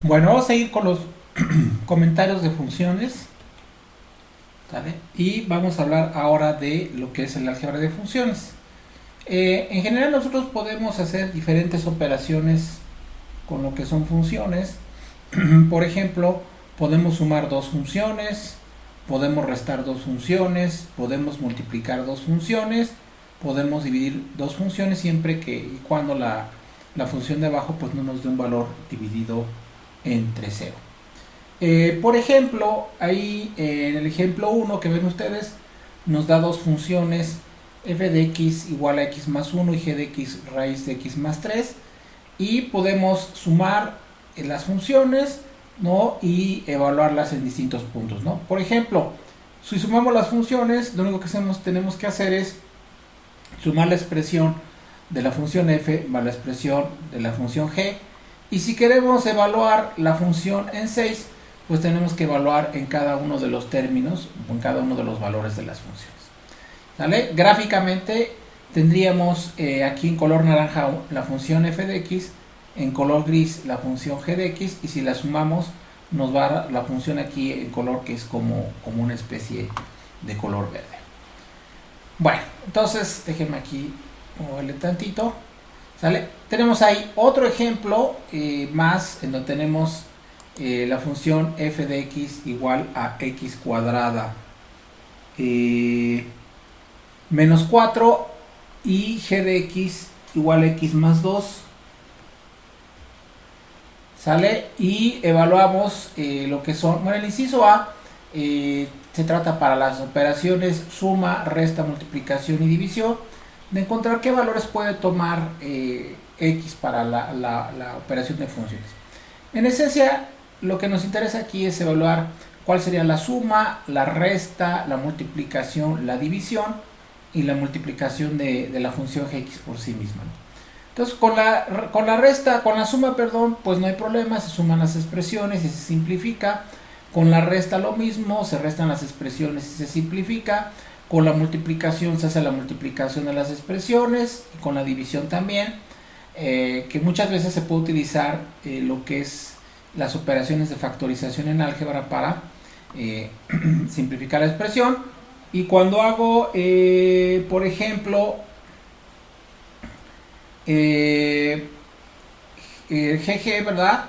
Bueno, vamos a ir con los comentarios de funciones, ¿sale? Y vamos a hablar ahora de lo que es el álgebra de funciones. En general nosotros podemos hacer diferentes operaciones con lo que son funciones. Por ejemplo, podemos sumar dos funciones, podemos restar dos funciones, podemos multiplicar dos funciones, podemos dividir dos funciones siempre que y cuando la función de abajo pues no nos dé un valor dividido entre cero. Por ejemplo, ahí en el ejemplo 1 que ven ustedes, nos da dos funciones f de x igual a x más 1 y g de x raíz de x más 3, y podemos sumar las funciones, ¿no? Y evaluarlas en distintos puntos, ¿no? Por ejemplo, si sumamos las funciones, lo único que tenemos que hacer es sumar la expresión de la función f más la expresión de la función g. Y si queremos evaluar la función en 6, pues tenemos que evaluar en cada uno de los términos, en cada uno de los valores de las funciones. ¿Sale? Gráficamente tendríamos aquí en color naranja la función f de x, en color gris la función g de x, y si la sumamos nos va a dar la función aquí en color que es como una especie de color verde. Bueno, entonces déjenme aquí moverle tantito. ¿Sale? Tenemos ahí otro ejemplo más en donde tenemos la función f de x igual a x cuadrada menos 4 y g de x igual a x más 2. ¿Sale? Y evaluamos lo que son, bueno, el inciso A se trata para las operaciones suma, resta, multiplicación y división, de encontrar qué valores puede tomar x para la operación de funciones. En esencia, lo que nos interesa aquí es evaluar cuál sería la suma, la resta, la multiplicación, la división y la multiplicación de la función gx por sí misma. Entonces, con la suma, pues no hay problema, se suman las expresiones y se simplifica. Con la resta lo mismo, se restan las expresiones y se simplifica. Con la multiplicación se hace la multiplicación de las expresiones, y con la división también, que muchas veces se puede utilizar lo que es las operaciones de factorización en álgebra para simplificar la expresión. Y cuando hago, por ejemplo, GG, ¿verdad?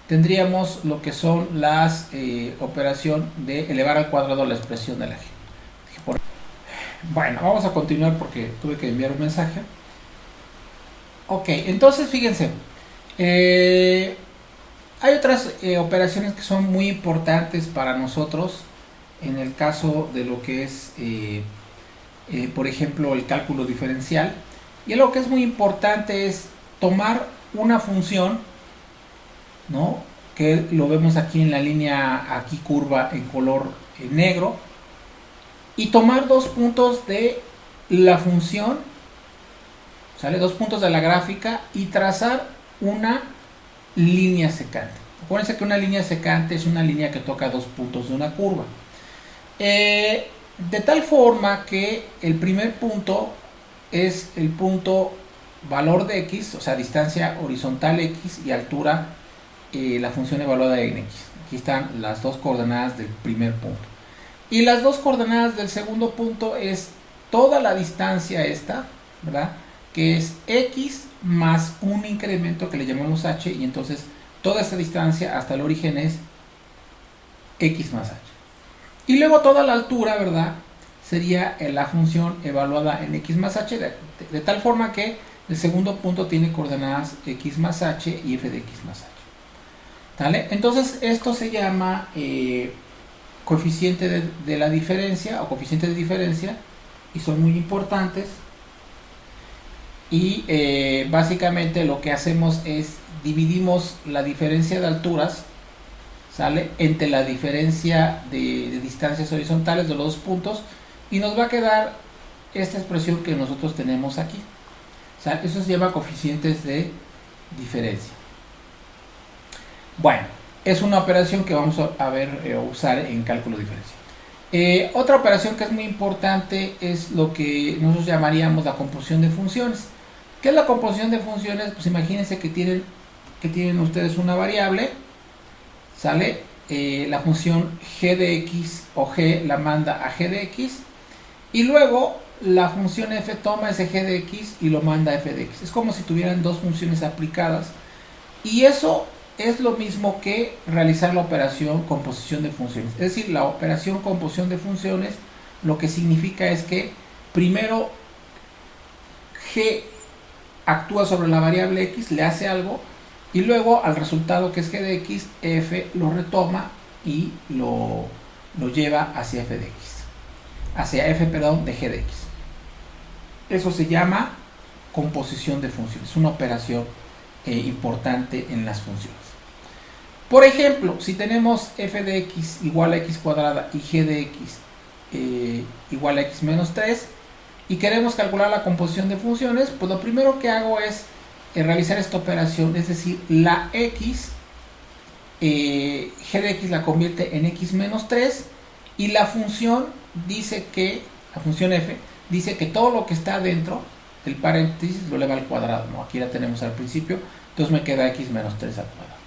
Tendríamos lo que son las operación de elevar al cuadrado la expresión de la G. Bueno, vamos a continuar porque tuve que enviar un mensaje. Ok, entonces fíjense, hay otras operaciones que son muy importantes para nosotros en el caso de lo que es, por ejemplo, el cálculo diferencial. Y lo que es muy importante es tomar una función, ¿no? Que lo vemos aquí en la línea, aquí curva en color negro, y tomar dos puntos de la función, ¿sale? Dos puntos de la gráfica y trazar una línea secante. Acuérdense que una línea secante es una línea que toca dos puntos de una curva. De tal forma que el primer punto es el punto valor de x, o sea, distancia horizontal x y altura la función evaluada en x. Aquí están las dos coordenadas del primer punto. Y las dos coordenadas del segundo punto es toda la distancia esta, ¿verdad? Que es x más un incremento que le llamamos h, y entonces toda esta distancia hasta el origen es x más h. Y luego toda la altura, ¿verdad? Sería la función evaluada en x más h, de tal forma que el segundo punto tiene coordenadas x más h y f de x más h. ¿Vale? Entonces esto se llama coeficiente de la diferencia o coeficiente de diferencia, y son muy importantes. Y básicamente lo que hacemos es dividimos la diferencia de alturas, ¿sale? Entre la diferencia de distancias horizontales de los dos puntos, y nos va a quedar esta expresión que nosotros tenemos aquí. O sea, eso se llama coeficientes de diferencia. Bueno, es una operación que vamos a usar en cálculo diferencial. Otra operación que es muy importante es lo que nosotros llamaríamos la composición de funciones. ¿Qué es la composición de funciones? Pues imagínense que tienen ustedes una variable, ¿sale? La función g de x o g la manda a g de x, y luego la función f toma ese g de x y lo manda a f de x. Es como si tuvieran dos funciones aplicadas, y eso es lo mismo que realizar la operación composición de funciones. Es decir, la operación composición de funciones lo que significa es que primero g actúa sobre la variable x, le hace algo, y luego al resultado que es g de x, f lo retoma y lo lleva hacia f de x, hacia f, perdón, de g de x. Eso se llama composición de funciones, una operación importante en las funciones. Por ejemplo, si tenemos f de x igual a x cuadrada y g de x igual a x menos 3, y queremos calcular la composición de funciones, pues lo primero que hago es realizar esta operación, es decir, la x, g de x la convierte en x menos 3, y la función dice que, la función f, dice que todo lo que está dentro del paréntesis lo eleva al cuadrado, ¿no? Aquí la tenemos al principio, entonces me queda x menos 3 al cuadrado.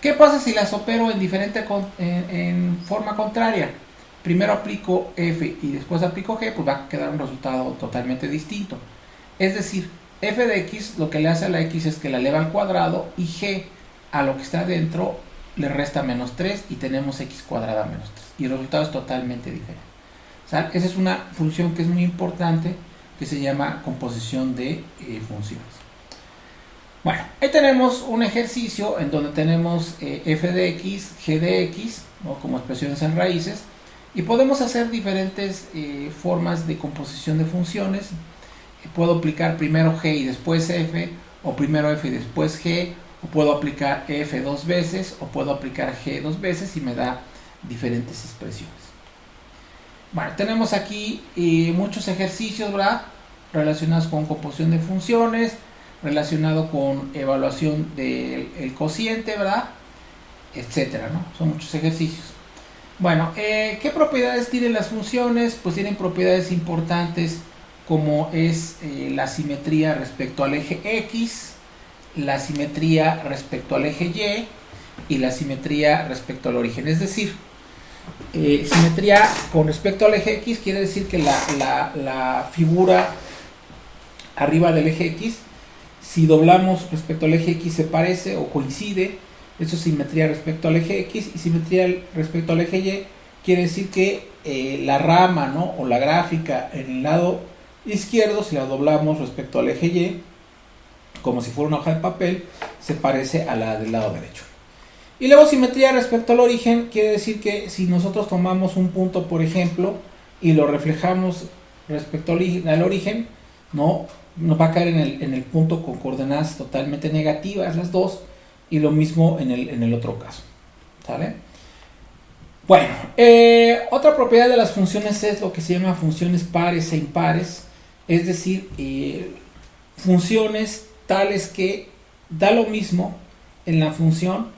¿Qué pasa si las opero en forma contraria? Primero aplico f y después aplico g, pues va a quedar un resultado totalmente distinto. Es decir, f de x lo que le hace a la x es que la eleva al cuadrado, y g a lo que está dentro le resta menos 3 y tenemos x cuadrada menos 3. Y el resultado es totalmente diferente. ¿Sale? Esa es una función que es muy importante, que se llama composición de funciones. Bueno, ahí tenemos un ejercicio en donde tenemos f de x, g de x, ¿no? Como expresiones en raíces, y podemos hacer diferentes formas de composición de funciones. Puedo aplicar primero g y después f, o primero f y después g, o puedo aplicar f dos veces, o puedo aplicar g dos veces, y me da diferentes expresiones. Bueno, tenemos aquí muchos ejercicios, ¿verdad?, relacionados con composición de funciones, relacionado con evaluación del cociente, ¿verdad?, etcétera, ¿no? Son muchos ejercicios. Bueno, ¿qué propiedades tienen las funciones? Pues tienen propiedades importantes, como es la simetría respecto al eje x, la simetría respecto al eje y la simetría respecto al origen. Es decir, simetría con respecto al eje x quiere decir que la figura arriba del eje x, si doblamos respecto al eje x, se parece o coincide. Eso es simetría respecto al eje x. Y simetría respecto al eje y quiere decir que la rama, ¿no?, o la gráfica en el lado izquierdo, si la doblamos respecto al eje y, como si fuera una hoja de papel, se parece a la del lado derecho. Y luego simetría respecto al origen quiere decir que si nosotros tomamos un punto, por ejemplo, y lo reflejamos respecto al origen, no nos va a caer en el punto con coordenadas totalmente negativas, las dos, y lo mismo en el otro caso. ¿Sale? Bueno, otra propiedad de las funciones es lo que se llama funciones pares e impares, es decir, funciones tales que da lo mismo en la función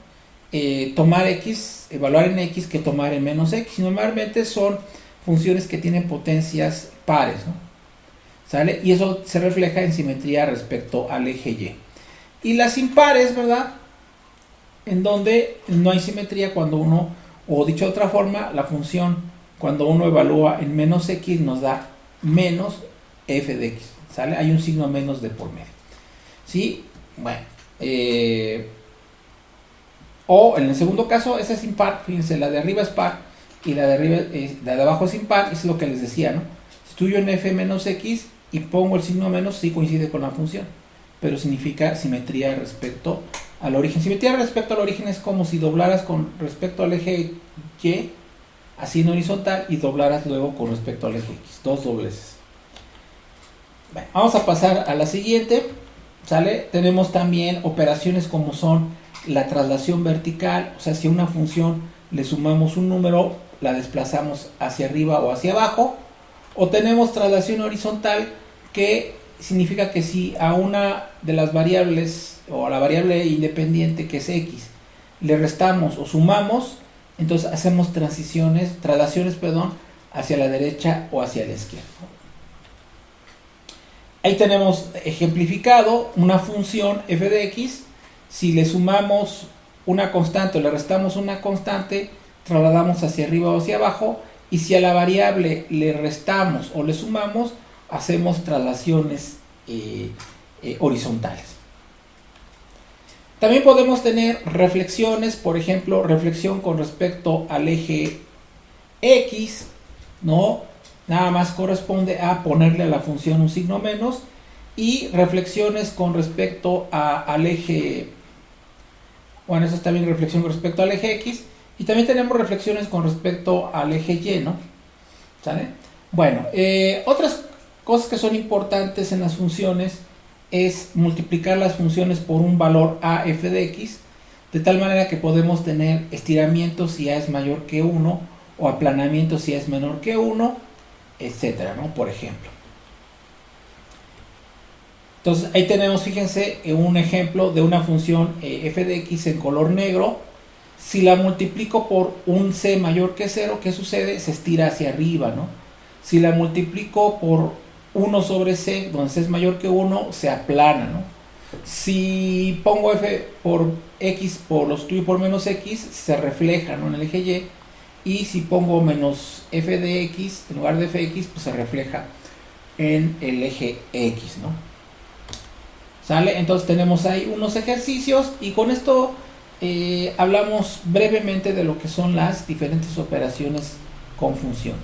tomar x, evaluar en x, que tomar en menos x. Normalmente son funciones que tienen potencias pares, ¿no? ¿Sale? Y eso se refleja en simetría respecto al eje y. Y las impares, ¿verdad?, en donde no hay simetría cuando uno, o dicho de otra forma, la función cuando uno evalúa en menos x nos da menos f de x, ¿sale? Hay un signo menos de por medio, ¿sí? Bueno, o en el segundo caso, esa es impar. Fíjense, la de arriba es par y la de abajo es impar. Es lo que les decía, ¿no? Si estudio en f menos x y pongo el signo menos, sí coincide con la función, pero significa simetría respecto al origen. Simetría respecto al origen es como si doblaras con respecto al eje y, así en horizontal, y doblaras luego con respecto al eje x, dos dobleces. Bueno, vamos a pasar a la siguiente, ¿sale? Tenemos también operaciones como son la traslación vertical, o sea, si a una función le sumamos un número, la desplazamos hacia arriba o hacia abajo. O tenemos traslación horizontal, que significa que si a una de las variables, o a la variable independiente que es x, le restamos o sumamos, entonces hacemos traslaciones, hacia la derecha o hacia la izquierda. Ahí tenemos ejemplificado una función f de x. Si le sumamos una constante o le restamos una constante, trasladamos hacia arriba o hacia abajo, y si a la variable le restamos o le sumamos, hacemos traslaciones horizontales. También podemos tener reflexiones, por ejemplo, reflexión con respecto al eje X, ¿no? Nada más corresponde a ponerle a la función un signo menos, y reflexiones con respecto al eje, bueno, eso está bien, reflexión con respecto al eje X, y también tenemos reflexiones con respecto al eje Y, ¿no? ¿Sale? Bueno, otras cosas que son importantes en las funciones es multiplicar las funciones por un valor a f de x, de tal manera que podemos tener estiramiento si a es mayor que 1, o aplanamiento si a es menor que 1, etcétera, ¿no? Por ejemplo. Entonces ahí tenemos, fíjense, un ejemplo de una función f de x en color negro. Si la multiplico por un c mayor que 0, ¿qué sucede? Se estira hacia arriba, ¿no? Si la multiplico por 1 sobre c, donde c es mayor que 1, se aplana, ¿no? Si pongo f por x, por lo sustituyo por menos x, se refleja, ¿no?, en el eje y. Y si pongo menos f de x en lugar de f de x, pues se refleja en el eje x, ¿no? ¿Sale? Entonces tenemos ahí unos ejercicios, y con esto hablamos brevemente de lo que son las diferentes operaciones con funciones.